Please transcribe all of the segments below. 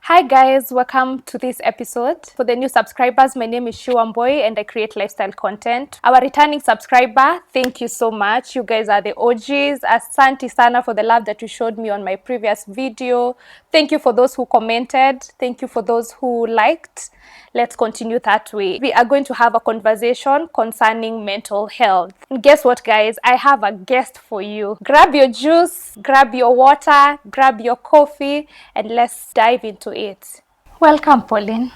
Hi guys, welcome to this episode. For the new subscribers, my name is Shie Wambui and I create lifestyle content. Our returning subscriber, thank you so much. You guys are the OGs. Asante sana for the love that you showed me on my previous video. Thank you for those who commented. Thank you for those who liked. Let's continue that way. We are going to have a conversation concerning mental health. And guess what, guys? I have a guest for you. Grab your juice, grab your water, grab your coffee, and let's dive into it. Welcome, Pauline.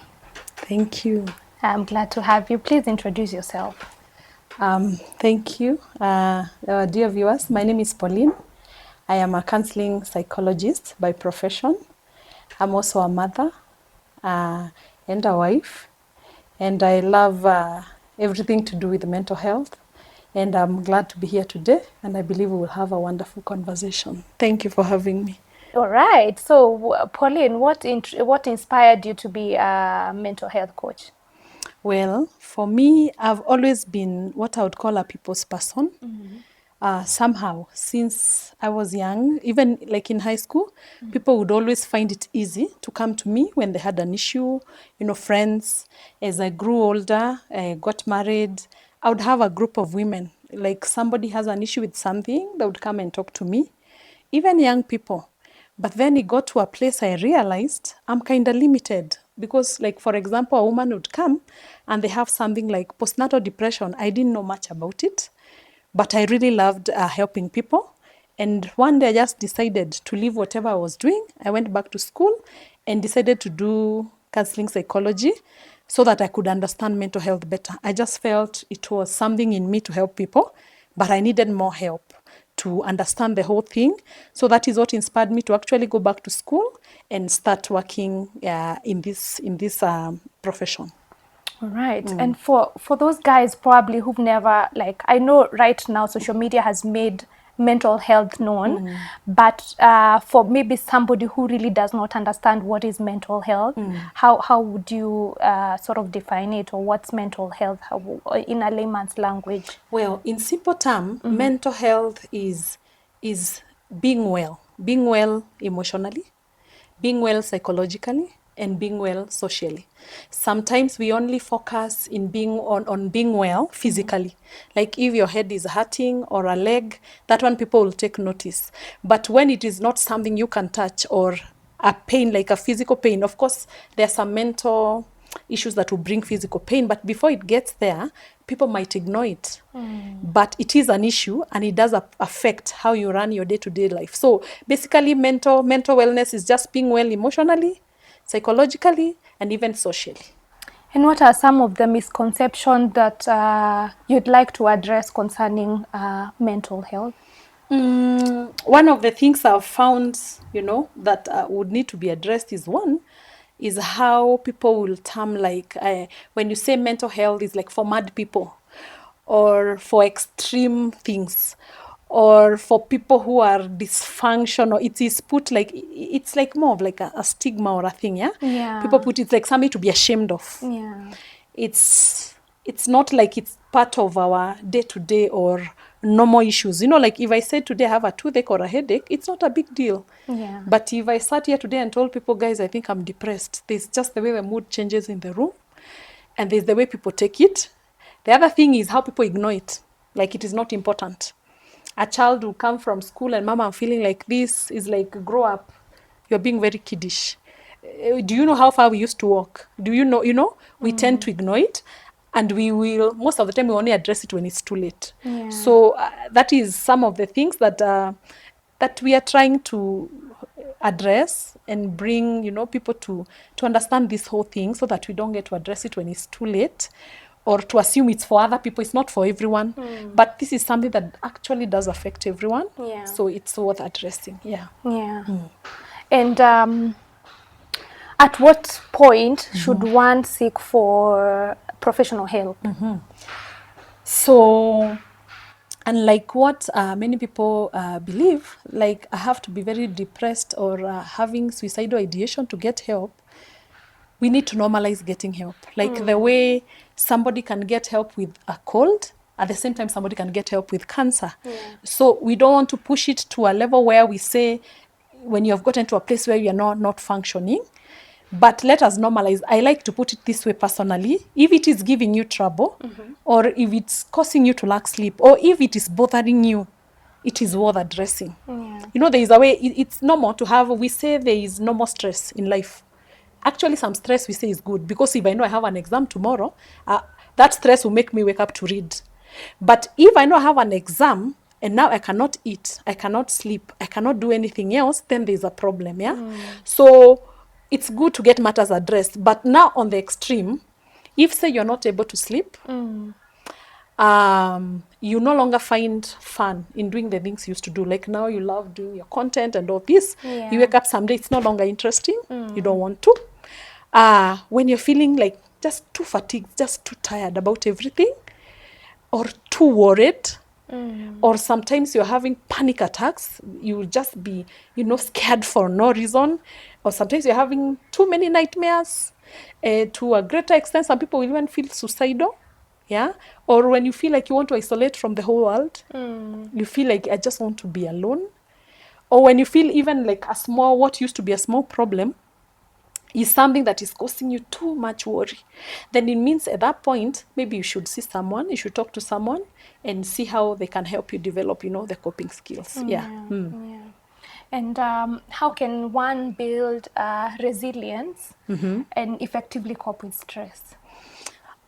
Thank you. I'm glad to have you. Please introduce yourself. Thank you. Dear viewers, my name is Pauline. I am a counseling psychologist by profession. I'm also a mother and a wife, and I love everything to do with mental health. And I'm glad to be here today, and I believe we will have a wonderful conversation. Thank you for having me. All right. So, Pauline, what inspired you to be a mental health coach? Well, for me, I've always been what I would call a people's person. Somehow, since I was young, even like in high school, people would always find it easy to come to me when they had an issue, friends. As I grew older, I got married, I would have a group of women. Like somebody has an issue with something, they would come and talk to me, even young people. But then it got to a place I realized I'm kind of limited because, like, for example, a woman would come and they have something like postnatal depression. I didn't know much about it, but I really loved helping people. And one day I just decided to leave whatever I was doing. I went back to school and decided to do counseling psychology so that I could understand mental health better. I just felt it was something in me to help people, but I needed more help to understand the whole thing. So that is what inspired me to actually go back to school and start working in this profession. All right. And for those guys probably who've never, like, I know right now social media has made mental health known, but for maybe somebody who really does not understand what is mental health, how would you sort of define it, or what's mental health in a layman's language? Well, in simple term, mental health is being well emotionally, being well psychologically, and being well socially. Sometimes we only focus in being on being well physically. Like if your head is hurting or a leg, that one people will take notice. But when it is not something you can touch or a pain, like a physical pain, of course, there are some mental issues that will bring physical pain, but before it gets there, people might ignore it. But it is an issue and it does affect how you run your day-to-day life. So basically mental wellness is just being well emotionally, psychologically, and even socially. And what are some of the misconceptions that you'd like to address concerning mental health? One of the things I've found, that would need to be addressed is how people will term like, when you say mental health is like for mad people or for extreme things or for people who are dysfunctional. It is put like, it's like more of like a stigma or a thing, yeah? Yeah. People put it like something to be ashamed of. Yeah. It's not like it's part of our day-to-day or normal issues. Like if I said today I have a toothache or a headache, it's not a big deal. Yeah. But if I sat here today and told people, guys, I think I'm depressed, there's just the way the mood changes in the room and there's the way people take it. The other thing is how people ignore it, like it is not important. A child will come from school and, Mama, I'm feeling like this, is like, grow up, you're being very kiddish. Do you know how far we used to walk? Do you know, we tend to ignore it, and we will, most of the time, we only address it when it's too late. Yeah. So that is some of the things that we are trying to address and bring, people to understand this whole thing so that we don't get to address it when it's too late or to assume it's for other people. It's not for everyone. But this is something that actually does affect everyone. Yeah. So it's worth addressing. Yeah. Yeah. And at what point should one seek for professional help? So, unlike what many people believe, like I have to be very depressed or having suicidal ideation to get help, we need to normalize getting help. Like the way somebody can get help with a cold, at the same time somebody can get help with cancer. So we don't want to push it to a level where we say when you have gotten to a place where you're not functioning, But let us normalize. I like to put it this way personally. If it is giving you trouble, or if it's causing you to lack sleep, or if it is bothering you, it is worth addressing. Yeah. You know, there is a way, it's normal to have, we say there is no more stress in life. Actually, some stress we say is good, because if I know I have an exam tomorrow, that stress will make me wake up to read. But if I know I have an exam and now I cannot eat, I cannot sleep, I cannot do anything else, then there's a problem, yeah? So it's good to get matters addressed. But now on the extreme, if say you're not able to sleep, you no longer find fun in doing the things you used to do. Like now you love doing your content and all this. Yeah. You wake up someday, it's no longer interesting. You don't want to. When you're feeling like just too fatigued, just too tired about everything, or too worried, or sometimes you're having panic attacks, you'll just be, scared for no reason, or sometimes you're having too many nightmares. To a greater extent, some people will even feel suicidal, yeah? Or when you feel like you want to isolate from the whole world, you feel like I just want to be alone. Or when you feel even like what used to be a small problem is something that is causing you too much worry, then it means at that point, maybe you should see someone, you should talk to someone and see how they can help you develop, the coping skills. Yeah. Yeah. And how can one build resilience and effectively cope with stress?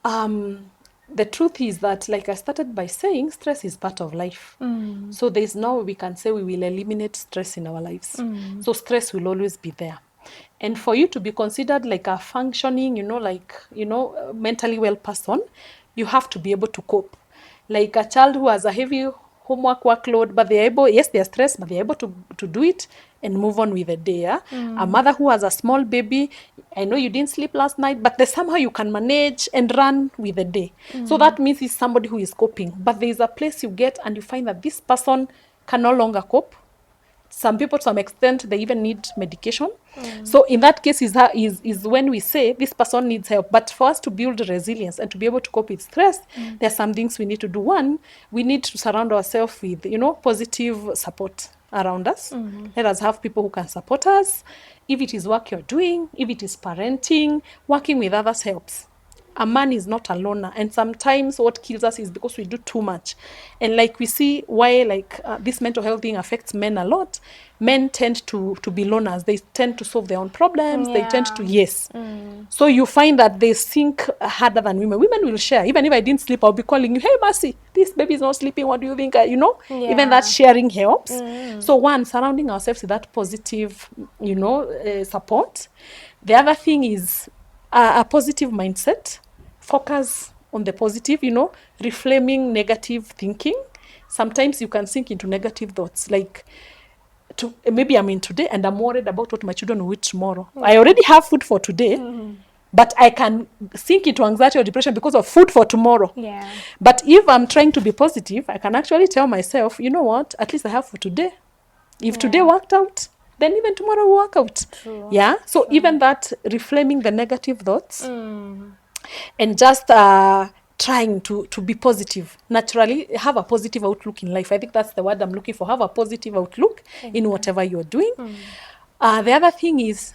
The truth is that, like I started by saying, stress is part of life. So there's no way we can say we will eliminate stress in our lives. So stress will always be there. And for you to be considered like a functioning, mentally well person, you have to be able to cope. Like a child who has a heavy homework workload, but they're stressed, but they're able to do it and move on with the day. Yeah? A mother who has a small baby, I know you didn't sleep last night, but there's somehow you can manage and run with the day. So that means it's somebody who is coping. But there's a place you get and you find that this person can no longer cope. Some people, to some extent, they even need medication. So in that case is when we say this person needs help. But for us to build resilience and to be able to cope with stress, there are some things we need to do. One, we need to surround ourselves with, positive support around us. Let us have people who can support us. If it is work you're doing, if it is parenting, working with others helps. A man is not a loner, and sometimes what kills us is because we do too much. And like we see why this mental health thing affects men a lot. Men tend to be loners. They tend to solve their own problems. They tend to so you find that they think harder than women. Women will share. Even if I didn't sleep, I'll be calling you, hey Mercy, this baby is not sleeping, what do you think? Even that sharing helps. So one, surrounding ourselves with that positive support. The other thing is a positive mindset. Focus on the positive, reframing negative thinking. Sometimes you can sink into negative thoughts, like maybe I'm in today and I'm worried about what my children will eat tomorrow. I already have food for today, but I can sink into anxiety or depression because of food for tomorrow. Yeah. But if I'm trying to be positive, I can actually tell myself, you know what, at least I have for today. If today worked out, then even tomorrow will work out. True. Yeah. So even that, reframing the negative thoughts and just trying to be positive. Naturally, have a positive outlook in life. I think that's the word I'm looking for. Have a positive outlook in whatever you're doing. The other thing is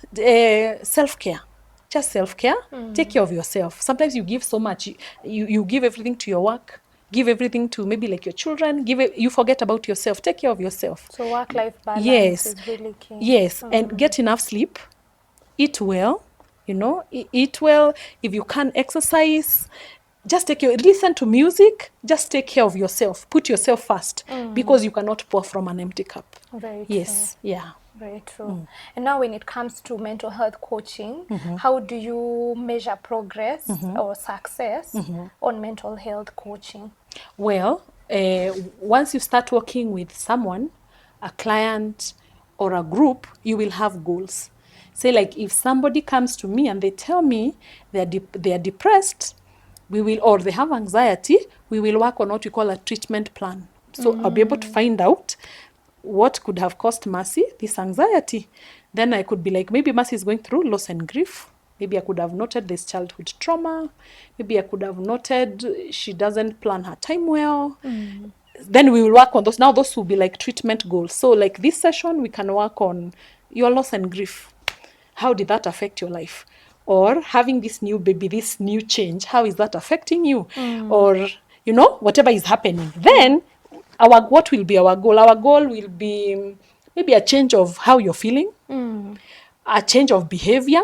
self-care. Just self-care. Take care of yourself. Sometimes you give so much. You give everything to your work. Give everything to maybe like your children. You forget about yourself. Take care of yourself. So work-life balance is really key. Yes, and get enough sleep. Eat well. Eat well. If you can exercise, just listen to music. Just take care of yourself. Put yourself first, because you cannot pour from an empty cup. Very Yes, true. yeah. Very true. And now when it comes to mental health coaching, how do you measure progress or success on mental health coaching? Well, once you start working with someone, a client or a group, you will have goals. Say like if somebody comes to me and they tell me they are depressed, or they have anxiety, we will work on what we call a treatment plan. So I'll be able to find out what could have caused Mercy this anxiety. Then I could be like, maybe Mercy is going through loss and grief. Maybe I could have noted this childhood trauma. Maybe I could have noted she doesn't plan her time well. Then we will work on those. Now those will be like treatment goals. So like this session, we can work on your loss and grief. how did that affect your life? Or having this new baby, this new change, how is that affecting you? Or, you know, whatever is happening. Then what will be our goal? Our goal will be maybe a change of how you're feeling, a change of behavior,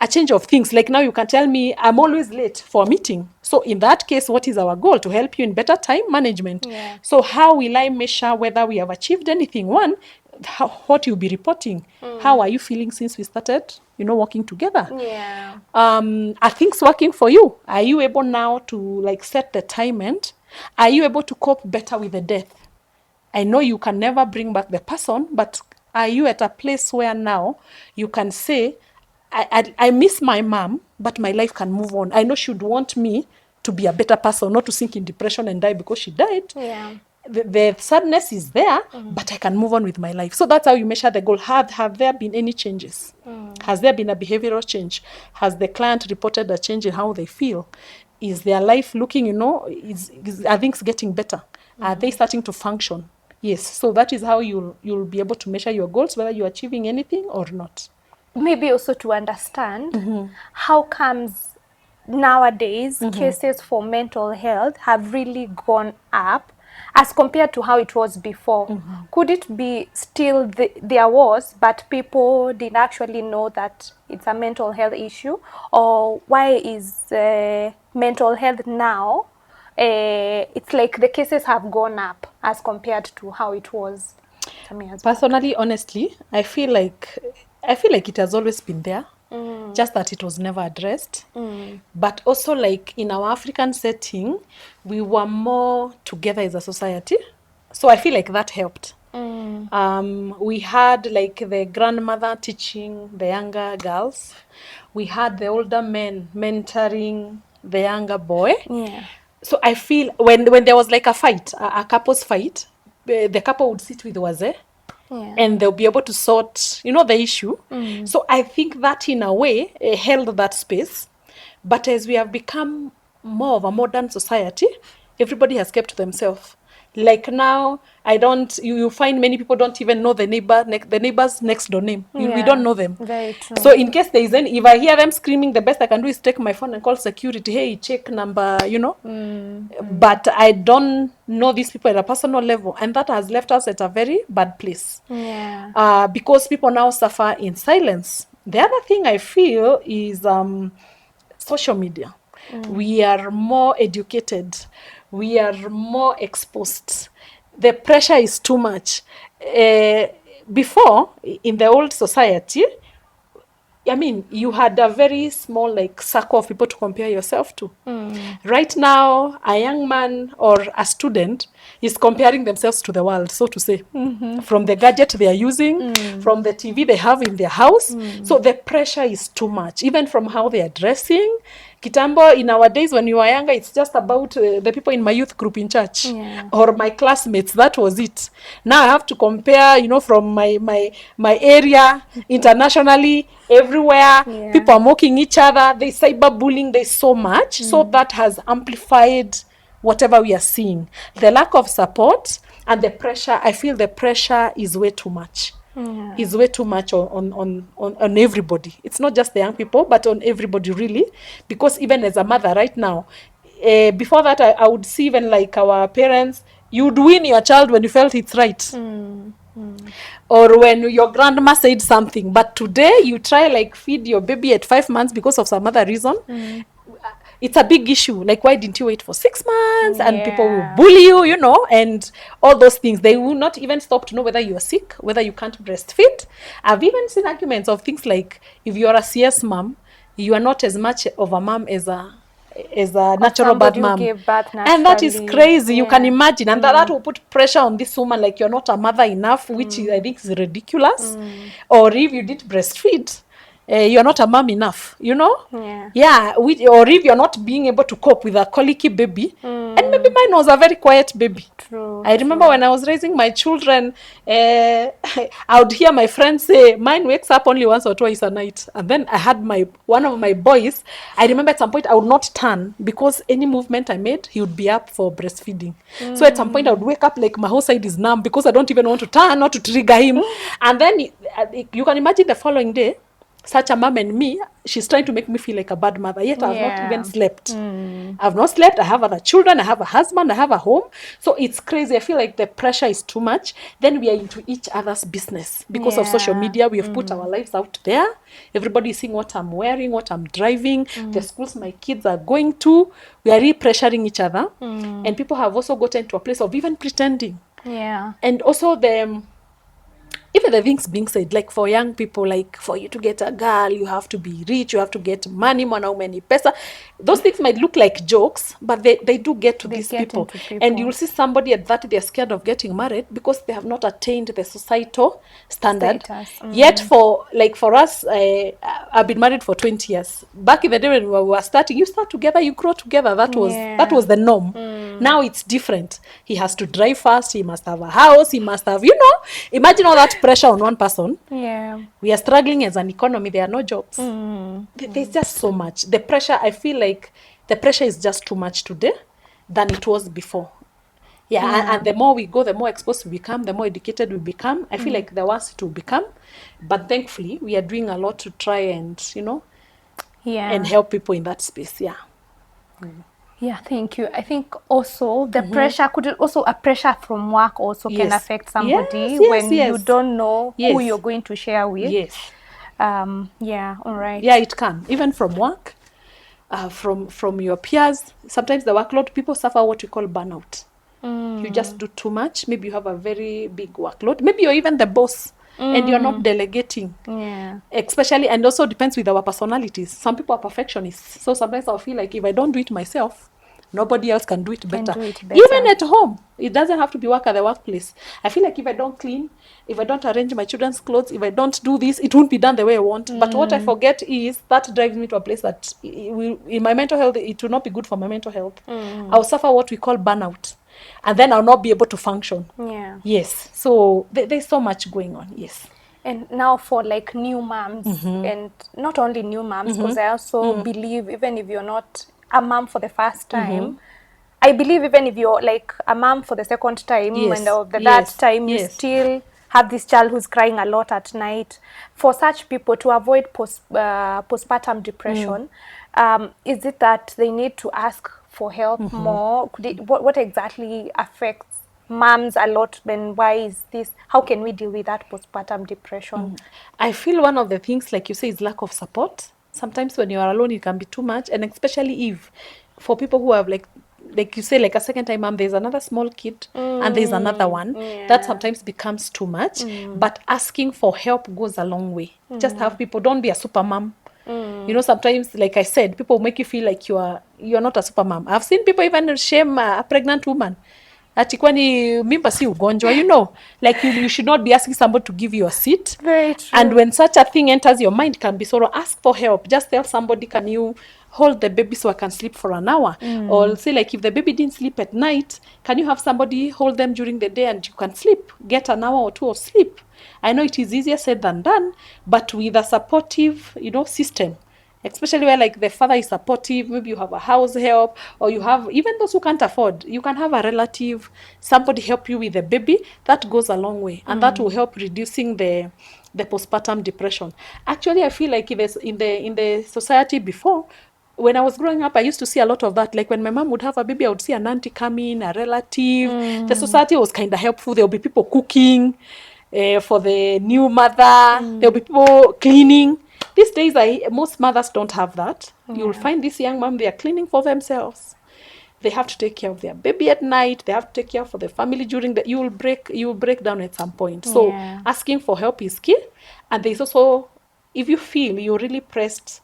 a change of things. Like now you can tell me I'm always late for a meeting. So in that case, what is our goal? To help you in better time management. Yeah. So how will I measure whether we have achieved anything? One, what you'll be reporting. How are you feeling since we started, you know, working together? Yeah. Are things working for you? Are you able now to like set the time and are you able to cope better with the death? I know you can never bring back the person, but are you at a place where now you can say, I miss my mom, but my life can move on. I know she would want me to be a better person, not to sink in depression and die because she died. Yeah. The sadness is there, but I can move on with my life. So that's how you measure the goal. Have there been any changes? Has there been a behavioral change? Has the client reported a change in how they feel? Is their life looking, you know, are things getting better? Are they starting to function? Yes. So that is how you'll be able to measure your goals, whether you're achieving anything or not. Maybe also to understand how comes nowadays cases for mental health have really gone up as compared to how it was before. Could it be still there was, but people didn't actually know that it's a mental health issue? Or why is mental health now, it's like the cases have gone up as compared to how it was some years back? Personally, honestly, I feel like it has always been there, just that it was never addressed. But also, like in our African setting, we were more together as a society, so I feel like that helped. We had like the grandmother teaching the younger girls. We had the older men mentoring the younger boy. Yeah. So I feel when there was like a fight, a couple's fight, the couple would sit with Waze. Yeah. And they'll be able to sort, you know, the issue. So I think that in a way held that space. But as we have become more of a modern society, everybody has kept to themselves. Like now, you find many people don't even know the neighbor's next door name. We Yeah, don't know them. very true. So in case there is any, if I hear them screaming, the best I can do is take my phone and call security. Hey, check number, you know. But I don't know these people at a personal level. And that has left us at a very bad place. Yeah. Because people now suffer in silence. The other thing I feel is social media. We are more educated. We are more exposed. The pressure is too much. Before, in the old society, I mean, you had a very small like circle of people to compare yourself to. Right now, a young man or a student is comparing themselves to the world, so to say, from the gadget they are using, from the TV they have in their house. So the pressure is too much, even from how they are dressing. Kitambo, in our days when you were younger, it's just about the people in my youth group in church or my classmates. That was it. Now I have to compare, you know, from my area, internationally, everywhere. Yeah. People are mocking each other. There's cyberbullying. There's so much. So that has amplified whatever we are seeing. The lack of support and the pressure, I feel the pressure is way too much. Is way too much on everybody. It's not just the young people, but on everybody really. Because even as a mother right now, before that I would see even like our parents, you'd win your child when you felt it's right. Or when your grandma said something. But today you try like feed your baby at 5 months because of some other reason. It's a big issue. Like, why didn't you wait for 6 months? And people will bully you, you know, and all those things. They will not even stop to know whether you're sick, whether you can't breastfeed. I've even seen arguments of things like, if you're a CS mom, you are not as much of a mom as a natural birth mom. And that is crazy. You can imagine. And that will put pressure on this woman, like you're not a mother enough, which I think is ridiculous. Or if you did breastfeed, you're not a mom enough, you know? Or if you're not being able to cope with a colicky baby. And maybe mine was a very quiet baby. I remember when I was raising my children, I would hear my friends say, mine wakes up only once or twice a night. And then I had one of my boys, I remember at some point I would not turn because any movement I made, he would be up for breastfeeding. So at some point I would wake up like my whole side is numb because I don't even want to turn, not to trigger him. And then you can imagine the following day, such a mom and me, she's trying to make me feel like a bad mother, yet I've not even slept. Mm. I've not slept. I have other children. I have a husband. I have a home. So it's crazy. I feel like the pressure is too much. Then we are into each other's business because of social media. We have put our lives out there. Everybody is seeing what I'm wearing, what I'm driving, the schools my kids are going to. We are really pressuring each other. And people have also gotten to a place of even pretending. Yeah. And also even the things being said, like for young people, like for you to get a girl, you have to be rich, you have to get money, mwanaume ni pesa. Those things might look like jokes, but they do get to these people. And you'll see somebody at 30, they're scared of getting married because they have not attained the societal standard. Yet for us, I've been married for 20 years. Back in the day when we were starting, you start together, you grow together. That was the norm. Now it's different. He has to drive fast, he must have a house, he must have, imagine all that pressure on one person. We are struggling as an economy. There are no jobs. There's just so much. The pressure, I feel like the pressure is just too much today than it was before. And the more we go, the more exposed we become, the more educated we become. I feel like the worse it will become. But thankfully, we are doing a lot to try and, and help people in that space. Yeah, thank you. I think also the pressure, could it also a pressure from work also can affect somebody when you don't know who you're going to share with. Yeah, all right. Yeah, it can. Even from work, from your peers. Sometimes the workload, people suffer what we call burnout. You just do too much. Maybe you have a very big workload. Maybe you're even the boss and you're not delegating. Especially, and also depends with our personalities. Some people are perfectionists. So sometimes I'll feel like if I don't do it myself, nobody else can do it better. Even at home. It doesn't have to be work at the workplace. I feel like if I don't clean, if I don't arrange my children's clothes, if I don't do this, it won't be done the way I want. But what I forget is that drives me to a place that in my mental health, it will not be good for my mental health. I'll suffer what we call burnout. And then I'll not be able to function. Yes. So there's so much going on. Yes. And now for like new moms, and not only new moms, because I also believe even if you're not a mom for the first time, I believe even if you're like a mom for the second time and that time you still have this child who's crying a lot at night. For such people to avoid postpartum depression, is it that they need to ask for help more? What exactly affects moms a lot? Then why is this? How can we deal with that postpartum depression? I feel one of the things, like you say, is lack of support. Sometimes when you are alone, it can be too much, and especially if for people who have like you say, like a second time mom, there's another small kid and there's another one, that sometimes becomes too much. But asking for help goes a long way. Just have people, don't be a super mom. Sometimes, like I said, people make you feel like you're not a super mom. I've seen people even shame a pregnant woman. Ati kwani mimba si ugonjwa, like you should not be asking somebody to give you a seat. Very true. And when such a thing enters your mind, can be sort of ask for help. Just tell somebody, can you hold the baby so I can sleep for an hour? Or say, like, if the baby didn't sleep at night, can you have somebody hold them during the day and you can sleep, get an hour or two of sleep? I know it is easier said than done, but with a supportive, system, especially where like the father is supportive, maybe you have a house help, or you have, even those who can't afford, you can have a relative, somebody help you with the baby. That goes a long way, and that will help reducing the postpartum depression. Actually, I feel like in the society before, when I was growing up, I used to see a lot of that. Like when my mom would have a baby, I would see an auntie come in, a relative. The society was kind of helpful. There would be people cooking for the new mother. There will be people cleaning. These days, most mothers don't have that. You'll find this young mom, they are cleaning for themselves. They have to take care of their baby at night. They have to take care for the family during you will break down at some point. So asking for help is key. And there's also, if you feel you're really pressed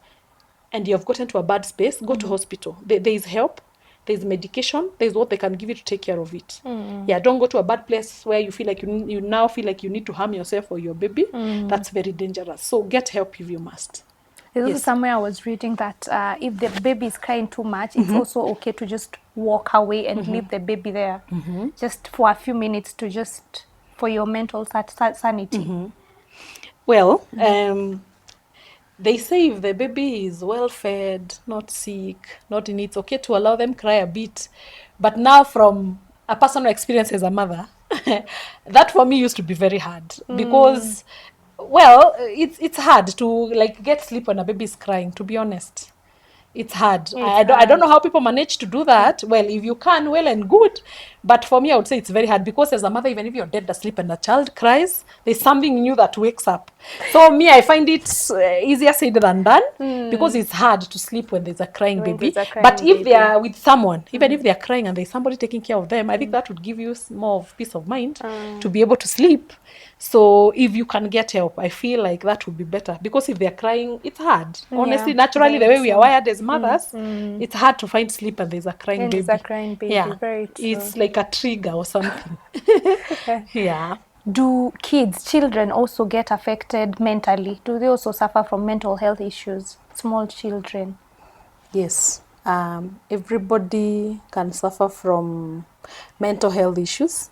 and you have gotten to a bad space, go to hospital. There is help. There's medication. There's what they can give you to take care of it. Don't go to a bad place where you feel like you now feel like you need to harm yourself or your baby. That's very dangerous. So get help if you must. There's also somewhere I was reading that if the baby is crying too much, it's also okay to just walk away and leave the baby there, just for a few minutes, for your mental sanity. Well, they say if the baby is well fed, not sick, not in, it's okay to allow them cry a bit. But now, from a personal experience as a mother, that for me used to be very hard, because Well, it's hard to like get sleep when a baby is crying, to be honest. It's hard. I don't know how people manage to do that. Well, if you can, well and good. But for me, I would say it's very hard because as a mother, even if you're dead asleep and a child cries, there's something new that wakes up. So me, I find it easier said than done because it's hard to sleep when there's a crying baby. But if they are with someone, even if they are crying and there's somebody taking care of them, I think that would give you more of peace of mind to be able to sleep. So if you can get help, I feel like that would be better because if they're crying, it's hard. Honestly, naturally, the way we are wired as mothers, it's hard to find sleep and there's a crying baby. There's a crying baby, yeah, very true. it's like a trigger or something. Yeah. Do children also get affected mentally? Do they also suffer from mental health issues? Small children. Yes. Everybody can suffer from mental health issues.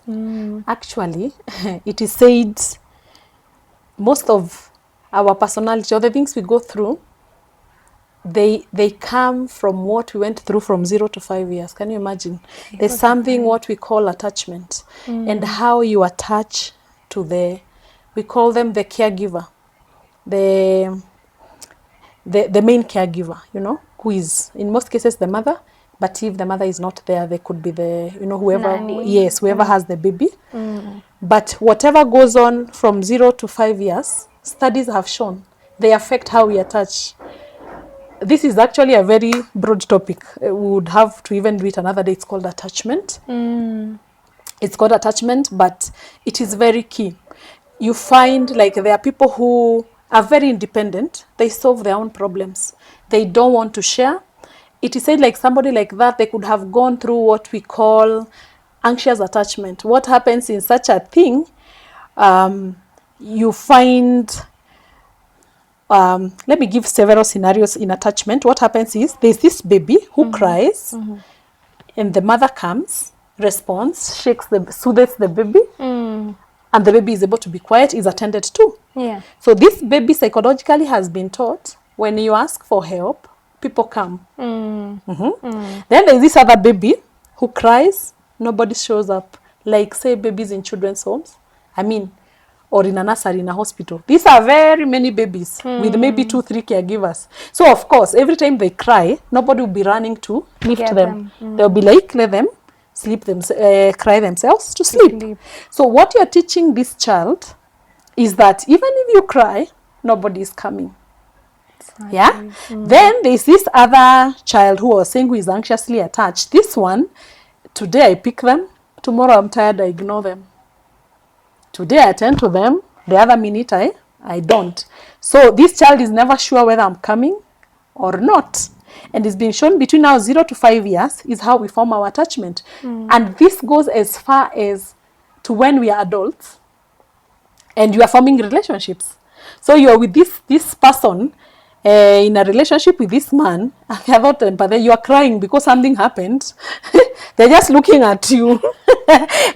Actually, it is said most of our personality or the things we go through, they come from what we went through from 0 to 5 years. Can you imagine? There's something what we call attachment and how you attach to we call them the caregiver, the main caregiver, you know, who is in most cases the mother. But if the mother is not there, they could be whoever, whoever has the baby. But whatever goes on from 0 to 5 years, studies have shown they affect how we attach. This is actually a very broad topic. We would have to even do it another day. It's called attachment. It's called attachment, but it is very key. You find like there are people who are very independent. They solve their own problems. They don't want to share. It is said like somebody like that, they could have gone through what we call anxious attachment. What happens in such a thing, you find, let me give several scenarios in attachment. What happens is there's this baby who cries and the mother comes, responds, soothes the baby and the baby is able to be quiet, is attended to. Yeah. So this baby psychologically has been taught when you ask for help, people come. Then there's this other baby who cries, nobody shows up. Like say babies in children's homes, or in a nursery, in a hospital. These are very many babies with maybe 2-3 caregivers. So of course, every time they cry, nobody will be running to lift them. They'll be like, let them cry themselves to sleep. So what you're teaching this child is that even if you cry, nobody is coming. Yeah. Then there's this other child who was saying who is anxiously attached. This one, today I pick them, tomorrow I'm tired, I ignore them. Today I attend to them, the other minute I don't. So this child is never sure whether I'm coming or not. And it's been shown between now 0 to 5 years is how we form our attachment. And this goes as far as to when we are adults and you are forming relationships. So you're with this person in a relationship with this man, but then you are crying because something happened. They're just looking at you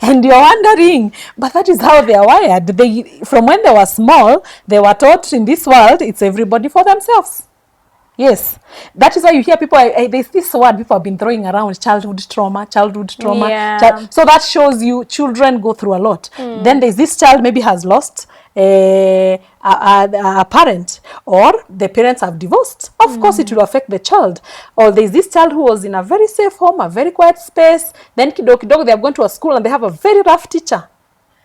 and you're wondering, but that is how they are wired. From when they were small, they were taught in this world, it's everybody for themselves. Yes, that is why you hear people, there's this word people have been throwing around, childhood trauma. Yeah. So that shows you children go through a lot. Then there's this child maybe has lost a parent, or the parents have divorced. Of course it will affect the child. Or there's this child who was in a very safe home, a very quiet space, then kidogo they have gone to a school and they have a very rough teacher.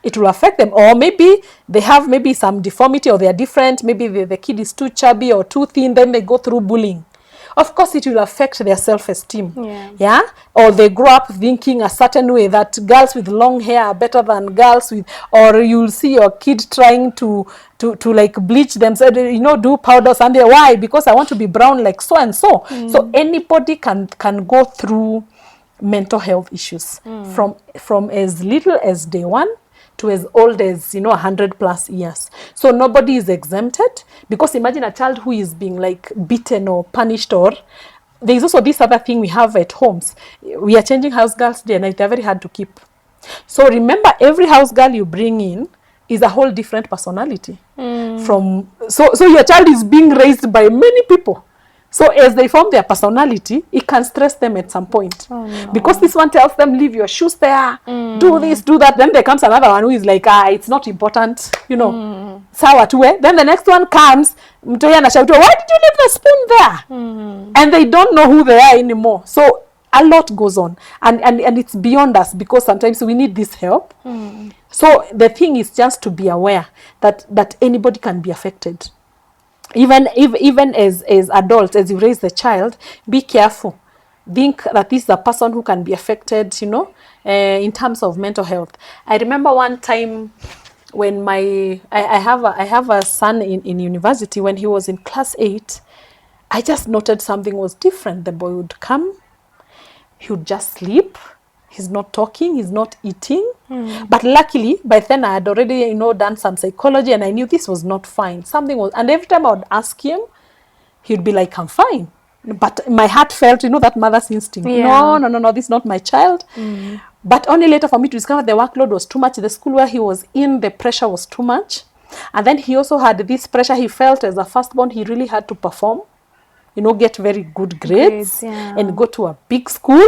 It will affect them. Or maybe they have maybe some deformity, or they are different. Maybe the kid is too chubby or too thin, then they go through bullying. Of course, it will affect their self-esteem. Yeah. Or they grow up thinking a certain way that girls with long hair are better than girls with, or you'll see your kid trying to like bleach themselves, do powder something. Why? Because I want to be brown like so and so. So anybody can go through mental health issues from as little as day one to as old as 100+ years. So nobody is exempted, because imagine a child who is being like beaten or punished, or there is also this other thing we have at homes. We are changing house girls day and night. They're very hard to keep. So remember, every house girl you bring in is a whole different personality. So your child is being raised by many people. So as they form their personality, it can stress them at some point. Oh, no. Because this one tells them, leave your shoes there, do this, do that. Then there comes another one who is like, it's not important, you know. Sawa tuwe. Then the next one comes, mtoto anashautua, why did you leave the spoon there? And they don't know who they are anymore. So a lot goes on. And it's beyond us, because sometimes we need this help. So the thing is just to be aware that anybody can be affected. Even as adults, as you raise the child, be careful. Think that this is a person who can be affected, you know, in terms of mental health. I remember one time when I have a son in university. When he was in class 8, I just noted something was different. The boy would come, he would just sleep. He's not talking, he's not eating. But luckily, by then I had already, you know, done some psychology, and I knew this was not fine. Something was, and every time I would ask him, he'd be like, I'm fine. But my heart felt, you know, that mother's instinct. Yeah. No, this is not my child. But only later for me to discover the workload was too much. The school where he was in, the pressure was too much. And then he also had this pressure. He felt as a firstborn, he really had to perform, you know, get very good grades, and go to a big school.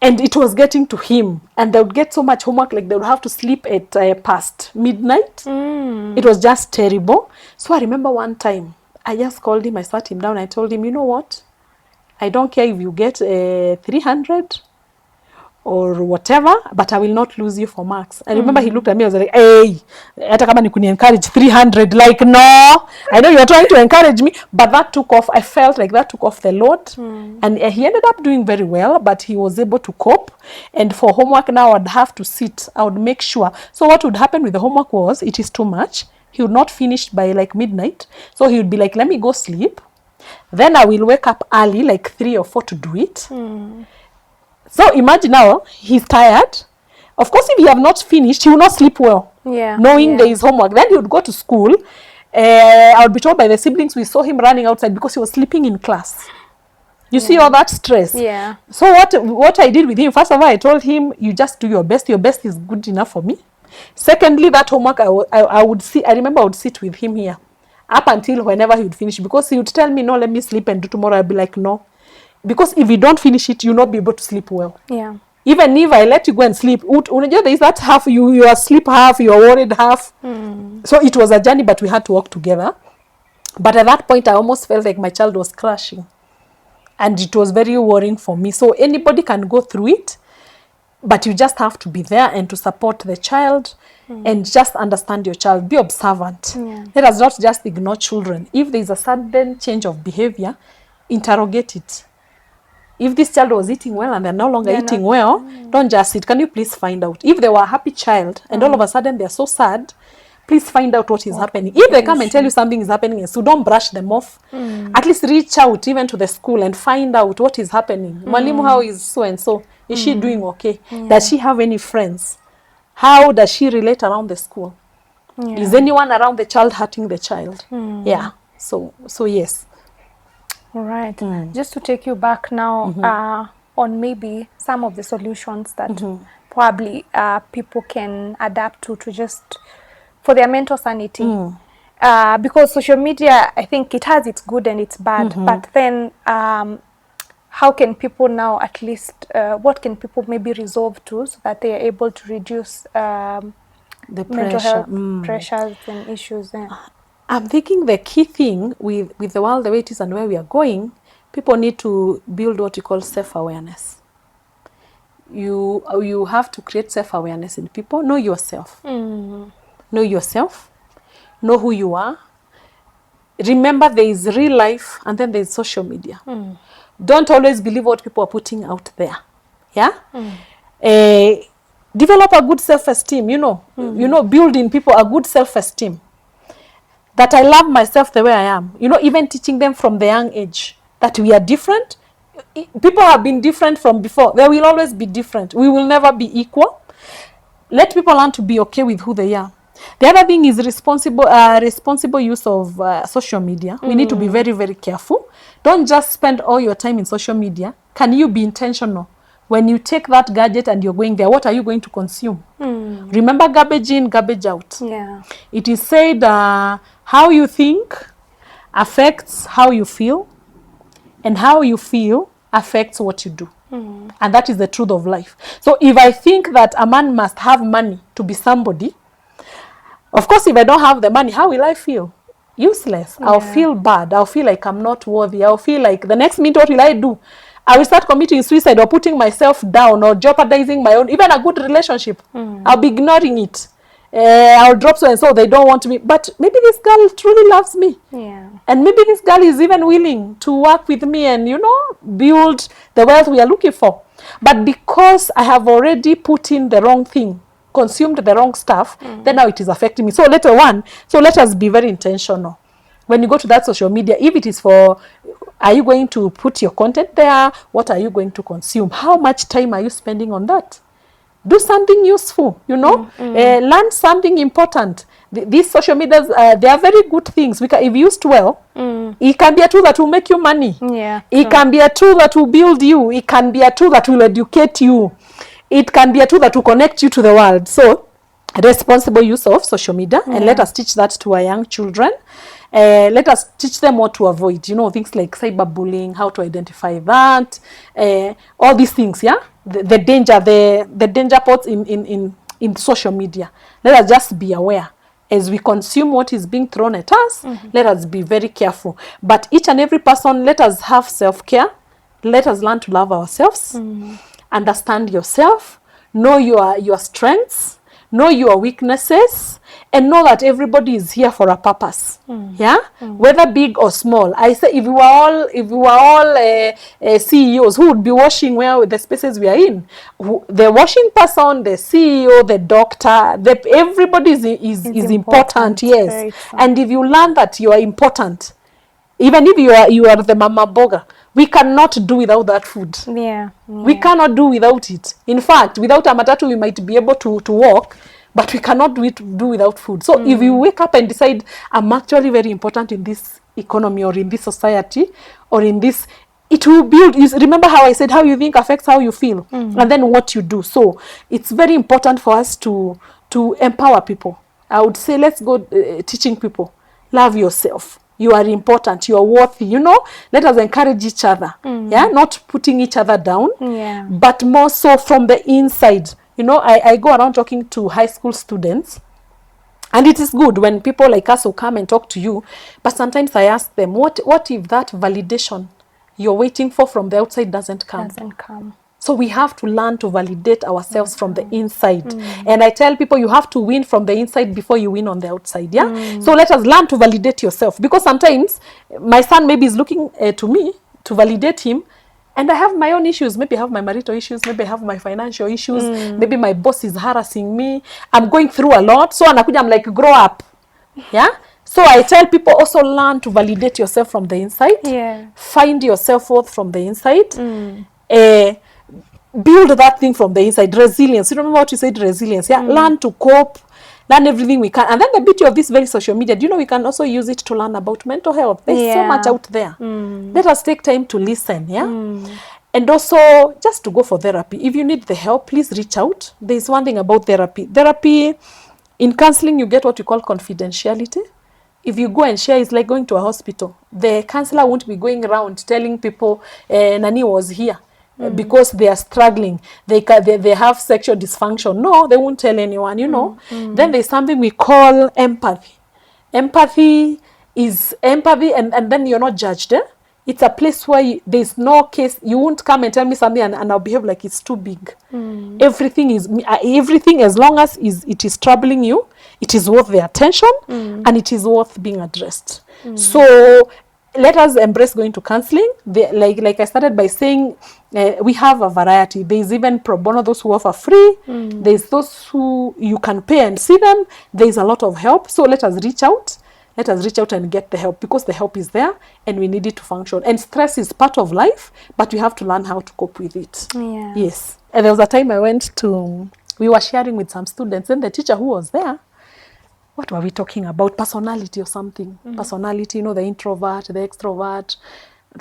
And it was getting to him, and they would get so much homework, like they would have to sleep at past midnight. It was just terrible. So I remember one time, I just called him, I sat him down, I told him, you know what? I don't care if you get 300 or whatever, but I will not lose you for marks. I remember he looked at me, I was like, hey, hata kama nikuni encourage 300, like, no, I know you're trying to encourage me, but that took off. I felt like that took off the load, and he ended up doing very well, but he was able to cope. And for homework now, I'd have to sit, I would make sure. So what would happen with the homework was, it is too much. He would not finish by like midnight. So he would be like, let me go sleep. Then I will wake up early, like 3 or 4 to do it. So imagine now, he's tired. Of course, if he have not finished, he will not sleep well. Knowing there is homework. Then he would go to school. I would be told by the siblings, we saw him running outside because he was sleeping in class. You see all that stress. So what I did with him, first of all, I told him, you just do your best. Your best is good enough for me. Secondly, that homework, I would see. I remember I would sit with him here up until whenever he would finish, because he would tell me, no, let me sleep and do tomorrow. I'd be like, no. Because if you don't finish it, you'll not be able to sleep well. Even if I let you go and sleep, there is that half, you are asleep half, you are worried half. So it was a journey, but we had to work together. But at that point, I almost felt like my child was crashing. And it was very worrying for me. So anybody can go through it, but you just have to be there and to support the child and just understand your child. Be observant. Let us not just ignore children. If there is a sudden change of behavior, interrogate it. If this child was eating well and they're no longer eating well, don't just sit. Can you please find out? If they were a happy child and all of a sudden they're so sad, please find out what is happening. If they come and tell you something is happening, so don't brush them off. At least reach out even to the school and find out what is happening. Mwalimu, how is so and so? Is she doing okay? Does she have any friends? How does she relate around the school? Is anyone around the child hurting the child? So yes. All right. Just to take you back now on maybe some of the solutions that probably people can adapt to just for their mental sanity. Because social media, I think it has its good and its bad. But then how can people now at least, what can people maybe resolve to so that they are able to reduce the mental health pressures and issues? I'm thinking the key thing with the world the way it is and where we are going, people need to build what you call self-awareness. You have to create self-awareness in people. Know yourself. Know yourself. Know who you are. Remember, there is real life and then there is social media. Don't always believe what people are putting out there. Develop a good self-esteem. Build in people a good self-esteem. That I love myself the way I am. Even teaching them from the young age that we are different. People have been different from before. They will always be different. We will never be equal. Let people learn to be okay with who they are. The other thing is responsible use of social media. We need to be very, very careful. Don't just spend all your time in social media. Can you be intentional? When you take that gadget and you're going there, what are you going to consume? Remember, garbage in, garbage out. It is said how you think affects how you feel, And how you feel affects what you do. And that is the truth of life. So if I think that a man must have money to be somebody, of course, if I don't have the money, how will I feel? Useless. I'll feel bad. I'll feel like I'm not worthy. I'll feel like the next minute, what will I do? I will start committing suicide or putting myself down or jeopardizing my own, even a good relationship. I'll be ignoring it. I'll drop so and so, they don't want me. But maybe this girl truly loves me. Yeah. And maybe this girl is even willing to work with me and, you know, build the wealth we are looking for. But because I have already put in the wrong thing, consumed the wrong stuff, then now it is affecting me. So let us be very intentional. When you go to that social media, if it is for, are you going to put your content there? What are you going to consume? How much time are you spending on that? Do something useful, you know, learn something important. These social medias, they are very good things. If used well, it can be a tool that will make you money. Yeah, it can be a tool that will build you. It can be a tool that will educate you. It can be a tool that will connect you to the world. So, responsible use of social media, and let us teach that to our young children. Let us teach them what to avoid, you know, things like cyberbullying, how to identify that, all these things, yeah? The danger pots in social media. Let us just be aware. As we consume what is being thrown at us, let us be very careful. But each and every person, let us have self-care. Let us learn to love ourselves. Understand yourself. Know your strengths. Know your weaknesses. And know that everybody is here for a purpose. Yeah? Whether big or small. I say if we were all CEOs, who would be washing the spaces we are in? The washing person, the CEO, the doctor, everybody is important. Yes. And if you learn that you are important, even if you are the mama boga, we cannot do without that food. We cannot do without it. In fact, without a matatu, we might be able to walk, but we cannot do without food. So if you wake up and decide, I'm actually very important in this economy or in this society or in this, it will build. Remember how I said how you think affects how you feel, and then what you do. So it's very important for us to empower people. I would say let's go teaching people, love yourself. You are important. You are worthy. You know, let us encourage each other. Yeah, not putting each other down, but more so from the inside. You know, I go around talking to high school students, and it is good when people like us will come and talk to you. But sometimes I ask them, what if that validation you're waiting for from the outside doesn't come? So we have to learn to validate ourselves from the inside. And I tell people you have to win from the inside before you win on the outside. Yeah. So let us learn to validate yourself, because sometimes my son maybe is looking to me to validate him, and I have my own issues. Maybe I have my marital issues. Maybe I have my financial issues. Maybe my boss is harassing me. I'm going through a lot. So I'm like, grow up. Yeah. So I tell people also learn to validate yourself from the inside. Yeah. Find your self-worth from the inside. Build that thing from the inside. Resilience. You remember what you said? Resilience. Yeah. Learn to cope. Learn everything we can. And then the beauty of this very social media, do you know we can also use it to learn about mental health? There's so much out there. Let us take time to listen. Yeah. And also just to go for therapy. If you need the help, please reach out. There's one thing about therapy. Therapy, in counseling, you get what you call confidentiality. If you go and share, it's like going to a hospital. The counselor won't be going around telling people, Nani was here. Because they are struggling, they have sexual dysfunction. No, they won't tell anyone, you know. Then there's something we call empathy. Empathy, and then you're not judged. It's a place where there's no case. You won't come and tell me something and I'll behave like it's too big. Everything, as long as it is troubling you, it is worth the attention and it is worth being addressed. So let us embrace going to counseling. Like I started by saying, we have a variety. There's even pro bono, those who offer free. There's those who you can pay and see them. There's a lot of help. So let us reach out. Let us reach out and get the help, because the help is there and we need it to function. And stress is part of life, but we have to learn how to cope with it. Yeah. Yes. And there was a time we were sharing with some students, and the teacher who was there, what were we talking about? Personality or something. Personality, you know, the introvert, the extrovert,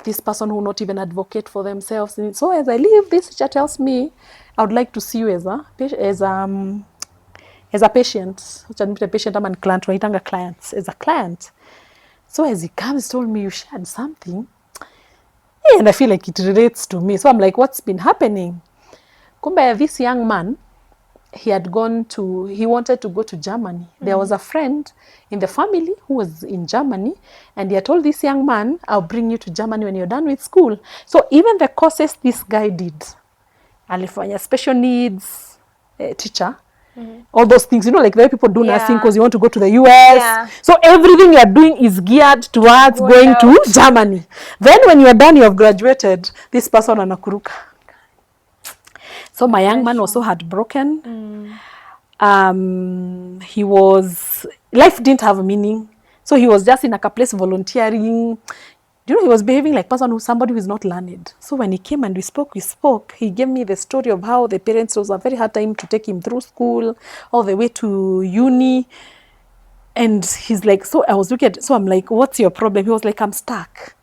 this person who not even advocate for themselves. And so as I leave, this teacher tells me, I would like to see you as a patient. Which I'm a patient, I'm a client, right? I'm a client, as a client. So as he comes, told me, you shared something. And I feel like it relates to me. So I'm like, what's been happening? Kumbe, this young man, he wanted to go to Germany. There was a friend in the family who was in Germany, and he had told this young man, I'll bring you to Germany when you're done with school. So even the courses this guy did, alifanya special needs teacher, all those things, like the way people do nursing because you want to go to the US. Yeah. So everything you're doing is geared towards going to Germany. Then when you're done, you have graduated, this person anakuruka. So my young man was so heartbroken. Life didn't have a meaning. So he was just in a place volunteering. He was behaving like somebody who is not learned. So when he came and we spoke, he gave me the story of how the parents, it was a very hard time to take him through school, all the way to uni. And he's like, so I was looking at, so I'm like, what's your problem? He was like, I'm stuck.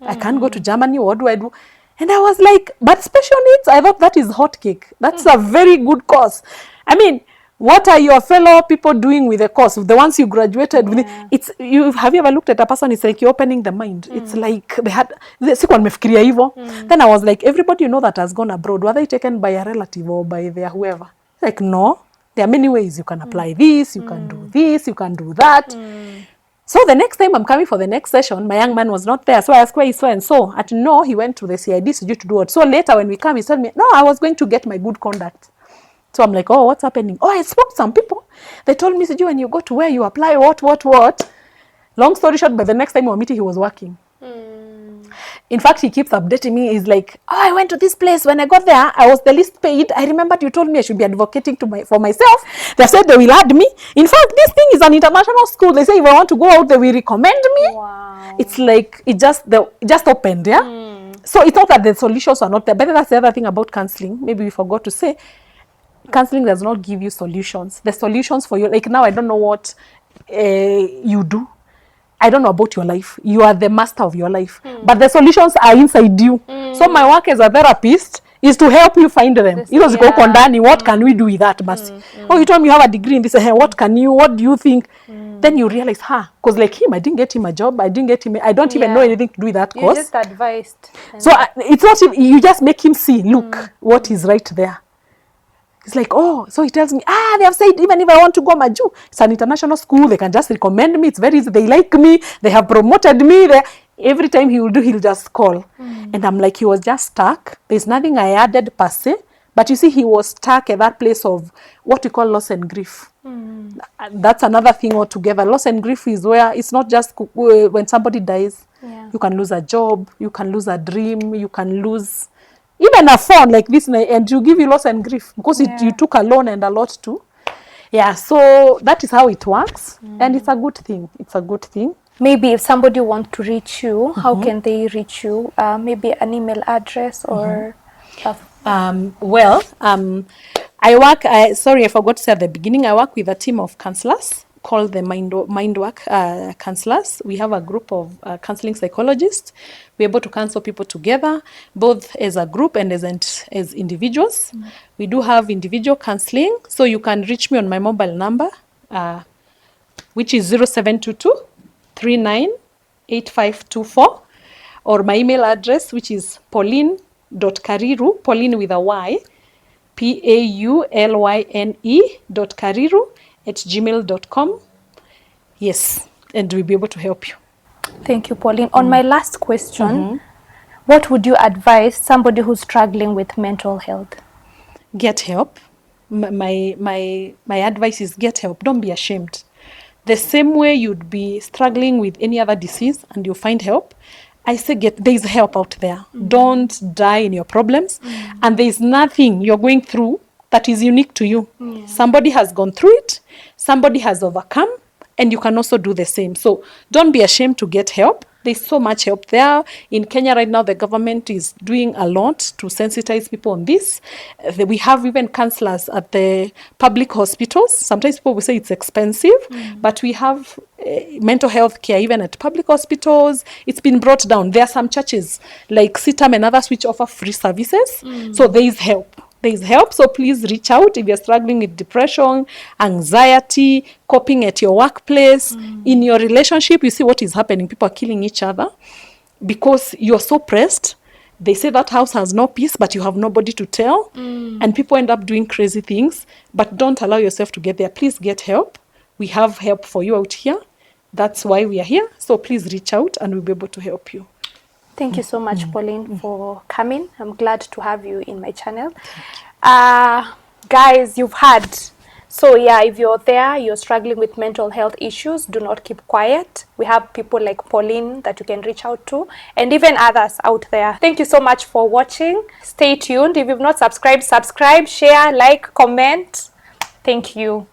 I can't go to Germany. What do I do? And I was like, but special needs, I thought that is hot cake. That's a very good course. I mean, what are your fellow people doing with the course? The ones you graduated with, have you ever looked at a person? It's like you're opening the mind. It's like then I was like, everybody that has gone abroad, were they taken by a relative or by their whoever? Like, no, there are many ways you can apply this, you can do this, you can do that. So the next time I'm coming for the next session, my young man was not there. So I asked where he's so and so. No, he went to the CID to do what. So later when we come, he told me, no, I was going to get my good conduct. So I'm like, oh, what's happening? Oh, I spoke to some people. They told me, when you go to where you apply, what. Long story short, by the next time we were meeting, he was working. In fact, he keeps updating me. He's like, oh, I went to this place. When I got there, I was the least paid. I remembered you told me I should be advocating for myself. They said they will add me. In fact, this thing is an international school. They say if I want to go out, they will recommend me. Wow. It's like, it just opened, yeah? So it's not that the solutions are not there. But that's the other thing about counseling. Maybe we forgot to say. Counseling does not give you solutions. The solutions for you, like now I don't know what you do. I don't know about your life. You are the master of your life. But the solutions are inside you. So my work as a therapist is to help you find them. What can we do with that, Mercy? Oh, you told me you have a degree in this. What do you think? Then you realize, because like him, I didn't get him a job. I don't even know anything to do with that course. You just advised. So it's not, you just make him see, look, what is right there. It's like, oh, so he tells me, they have said even if I want to go Maju, it's an international school, they can just recommend me, it's very easy, they like me, they have promoted me. Every time he'll just call. And I'm like, he was just stuck. There's nothing I added per se, but you see, he was stuck at that place of what we call loss and grief. That's another thing altogether. Loss and grief is where it's not just when somebody dies, you can lose a job, you can lose a dream, you can lose even a phone like this, and you give you loss and grief because you took a loan and a lot too. So that is how it works, and it's a good thing. It's a good thing. Maybe if somebody wants to reach you, how can they reach you? Maybe an email address or... I work, sorry, I forgot to say at the beginning, I work with a team of counselors called the Mindwork counselors. We have a group of counseling psychologists. We're able to counsel people together, both as a group and as individuals. We do have individual counseling, so you can reach me on my mobile number, which is 0722 398524, or my email address, which is Paulyne.Kariru, Pauline with a Y, paulyne.kariru@gmail.com. Yes, and we'll be able to help you. Thank you, Pauline. On my last question, what would you advise somebody who's struggling with mental health? Get help. My advice is get help. Don't be ashamed. The same way you'd be struggling with any other disease and you find help, I say there's help out there. Don't die in your problems. And there's nothing you're going through that is unique to you. Somebody has gone through it. Somebody has overcome. And you can also do the same. So don't be ashamed to get help. There's so much help there. In Kenya right now, the government is doing a lot to sensitize people on this. We have even counselors at the public hospitals. Sometimes people will say it's expensive, but we have mental health care even at public hospitals. It's been brought down. There are some churches like CITAM and others which offer free services. So there is help. There's help, so please reach out if you're struggling with depression, anxiety, coping at your workplace, in your relationship. You see what is happening. People are killing each other. because you're so pressed. They say that house has no peace, but you have nobody to tell. And people end up doing crazy things. But don't allow yourself to get there. Please get help. We have help for you out here. That's why we are here. So please reach out and we'll be able to help you. Thank you so much, Pauline, for coming. I'm glad to have you in my channel. Guys, you've heard. So yeah, if you're there, you're struggling with mental health issues, do not keep quiet. We have people like Pauline that you can reach out to, and even others out there. Thank you so much for watching. Stay tuned. If you've not subscribed, subscribe, share, like, comment. Thank you.